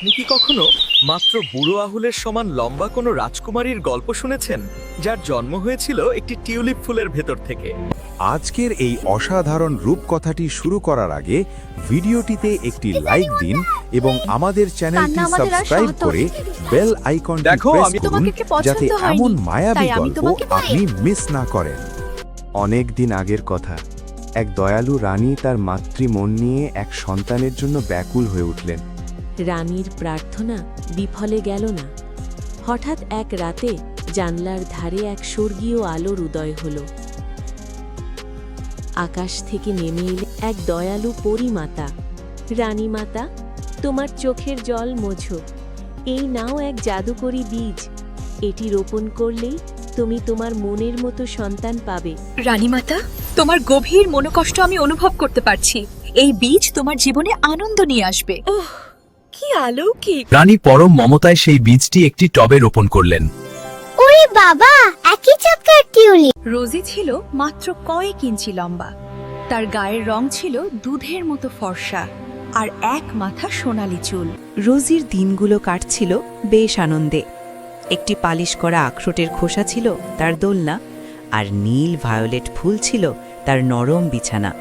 আপনি কি কখনো মাত্র বুড়ো আহুলের সমান লম্বা কোনো রাজকুমারীর গল্প শুনেছেন, যার জন্ম হয়েছিল একটি টিউলিপ ফুলের ভেতর থেকে? আজকের এই অসাধারণ রূপকথাটি শুরু করার আগে ভিডিওটিতে একটি লাইক দিন এবং আমাদের চ্যানেলটি সাবস্ক্রাইব করে বেল আইকনটি প্রেস করুন যাতে এমন মায়াবী গল্প আপনি মিস না করেন। অনেক দিন আগের কথা, এক দয়ালু রানী তার মাতৃমন নিয়ে এক সন্তানের জন্য ব্যাকুল হয়ে উঠলেন। রানীর প্রার্থনা বিফলে গেল না। হঠাৎ এক রাতে জানলার ধারে এক স্বর্গীয় আলোর উদয় হল। আকাশ থেকে নেমে এলে এক দয়ালু পরীমাতা। রানী মাতা, তোমার চোখের জল মোছো। এই নাও এক জাদুকরী বীজ। এটি রোপণ করলেই তুমি তোমার মনের মতো সন্তান পাবে। রানীমাতা, তোমার গভীর মনোকষ্ট আমি অনুভব করতে পারছি। এই বীজ তোমার জীবনে আনন্দ নিয়ে আসবে। ওহ, কি অলৌকিক! রানী পরম মমতায় সেই বীজটি একটি টবে রোপণ করলেন। ওরে বাবা, একই চাকার টিউলিপ। রোজি ছিল মাত্র কয়েক ইঞ্চি লম্বা। তার গায়ের রং ছিল দুধের মতো ফর্সা, আর এক মাথা সোনালি চুল। রোজির দিনগুলো কাটছিল বেশ আনন্দে। একটি পালিশ করা আখরোটের খোসা ছিল তার দোলনা, আর নীল ভায়োলেট ফুল ছিল তার নরম বিছানা।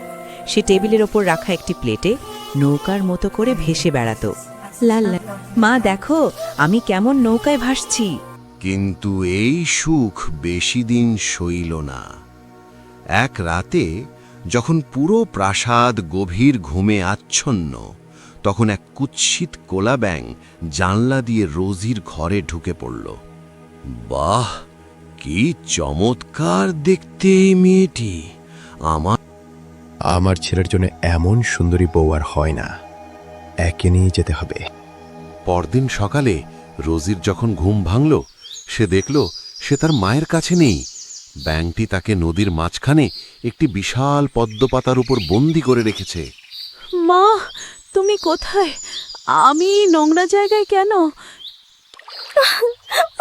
সে টেবিলের ওপর রাখা একটি প্লেটে নৌকার মতো করে ভেসে বেড়াত। লাল্লা, মা দেখো আমি কেমন নৌকায় ভাসছি। কিন্তু এই সুখ বেশি দিন সইল না। এক রাতে যখন পুরো প্রাসাদ গভীর ঘুমে আচ্ছন্ন, তখন এক কুৎসিত কোলা ব্যাঙ জানলা দিয়ে রোজির ঘরে ঢুকে পড়ল। বাহ, কি চমৎকার দেখতে এই মেয়েটি! আমার ছেলের জন্য এমন সুন্দরী বউ আর হয় না, একে নিয়ে যেতে হবে। পরদিন সকালে রোজির যখন ঘুম ভাঙল, সে দেখল সে তার মায়ের কাছে নেই। ব্যাঙটি তাকে নদীর মাঝখানে একটি বিশাল পদ্মপাতার উপর বন্দি করে রেখেছে। মা, তুমি কোথায়? আমি নোংরা জায়গায় কেন?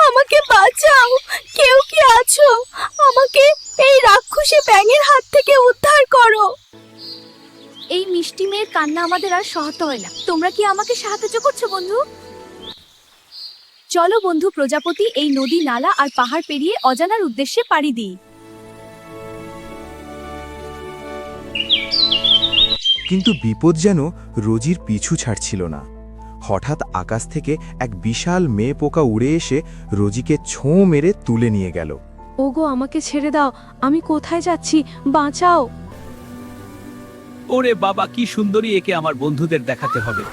আমাকে বাঁচাও! কেউ কি আছো? আমাকে এই রাক্ষসী ব্যাঙের হাত থেকে উদ্ধার করো। এই মিষ্টি মেয়ের কান্না আমাদের আর সহ্য হয় না। তোমরা কি আমাকে সাহায্য করছো বন্ধু? চলো বন্ধু প্রজাপতি, এই নদী, নালা আর পাহাড় পেরিয়ে অজানার উদ্দেশ্যে পাড়ি দিই। কিন্তু বিপদ যেন রোজির পিছু ছাড়ছিল না। হঠাৎ আকাশ থেকে এক বিশাল মেয়ে পোকা উড়ে এসে রোজিকে ছোঁ মেরে তুলে নিয়ে গেল। ওগো, আমাকে ছেড়ে দাও, আমি কোথায় যাচ্ছি? বাঁচাও! ওরে বাবা, কি সুন্দরী! একে আমার বন্ধুদের দেখাতে হবে।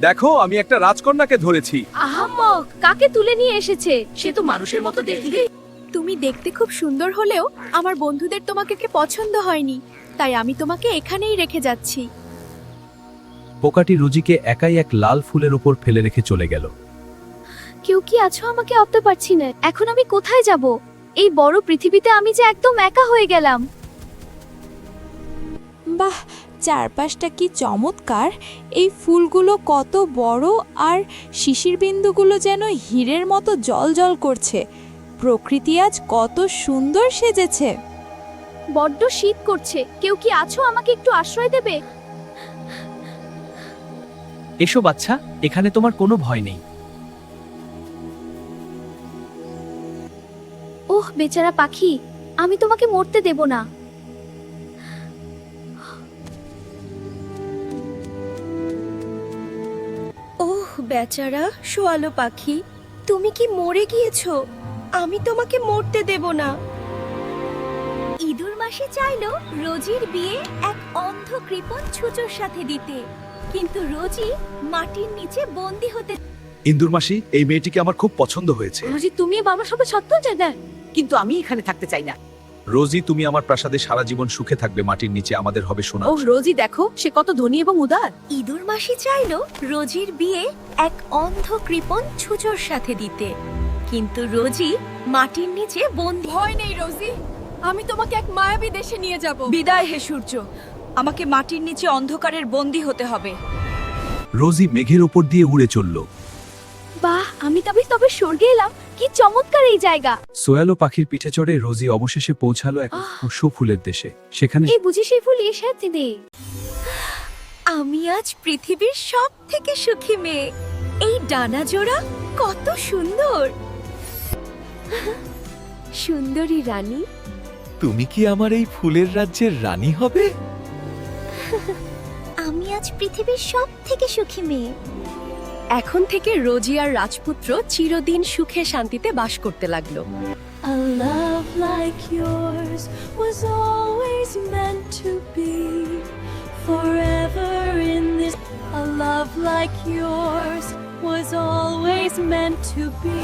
দেখো, আমি একটা রাজকন্যাকে ধরেছি। আহাম্মক, কাকে তুলে নিয়ে এসেছে? সে তো মানুষের মতো দেখতে। তুমি দেখতে খুব সুন্দর হলেও আমার বন্ধুদের তোমাকে পছন্দ হয়নি, তাই আমি তোমাকে এখানেই রেখে যাচ্ছি। পোকাটি রোজিকে একাই এক লাল ফুলের উপর ফেলে রেখে চলে গেল। কেউ কি আছো? আমাকে ভাবতে পারছি না। এখন আমি কোথায় যাব? এই বড় পৃথিবীতে আমি যে একদম একা হয়ে গেলাম। বাহ, চারপাশটা কি চমৎকার! এই ফুলগুলো কত বড়, আর শিশির বিন্দুগুলো যেন হীরের মতো জ্বলজ্বল করছে। প্রকৃতি আজ কত সুন্দর সেজেছে। বড্ড শীত করছে। কেউ কি আছো? আমাকে একটু আশ্রয় দেবে? এসো বাচ্চা, এখানে তোমার কোনো ভয় নেই। ওহ বেচারা পাখি, আমি তোমাকে মরতে দেব না। ওহ বেচারা শোয়ালো পাখি, তুমি কি মরে গিয়েছো? আমি তোমাকে মরতে দেব না। ইঁদুর মাসি চাইলো রোজির বিয়ে এক অন্ধ কৃপণ ছুঁচোর সাথে দিতে, কিন্তু রোজি মাটির নিচে বন্দী হতে। ইন্দুর মাসি, এই মেয়েটিকে আমার খুব পছন্দ হয়েছে। রোজি, তুমি বাবার সঙ্গে সত্য জানো, কিন্তু আমি এখানে থাকতে চাই না। রোজি, তুমি আমার প্রাসাদে সারা জীবন সুখে থাকবে। মাটির নিচে আমাদের হবে সোনা। ও রোজি, দেখো সে কত ধনী এবং উদার। ইঁদুর মাসি চাইলো রোজির বিয়ে এক অন্ধ কৃপণ ছুঁচোর সাথে দিতে, কিন্তু রোজি মাটির নিচে বন্দী। ভয় নেই রোজি, আমি তোমাকে এক মায়াবী দেশে নিয়ে যাব। বিদায় হে সূর্য, আমাকে মাটির নিচে অন্ধকারের বন্দী হতে হবে। রোজি মেঘের ওপর দিয়ে উড়ে চলল। বাহ, আমি তবে স্বর্গে এলাম। কি চমৎকার এই জায়গা! সোয়ালো পাখির পিঠে চড়ে রোজি অবশেষে পৌঁছালো এক ফুলের দেশে। সেখানে এই বুঝি সেই ফুল এর সাথে দে। আমি আজ পৃথিবীর সব থেকে সুখী মেয়ে। এই ডানা জোড়া কত সুন্দর। সুন্দরী রানী, তুমি কি আমার এই ফুলের রাজ্যের রানী হবে? আমি আজ পৃথিবীর সব থেকে সুখী মেয়ে। এখন থেকে রোজি আর রাজপুত্র চিরদিন সুখে শান্তিতে বাস করতে লাগলো। A love like yours was always meant to be forever in this. A love like yours was always meant to be.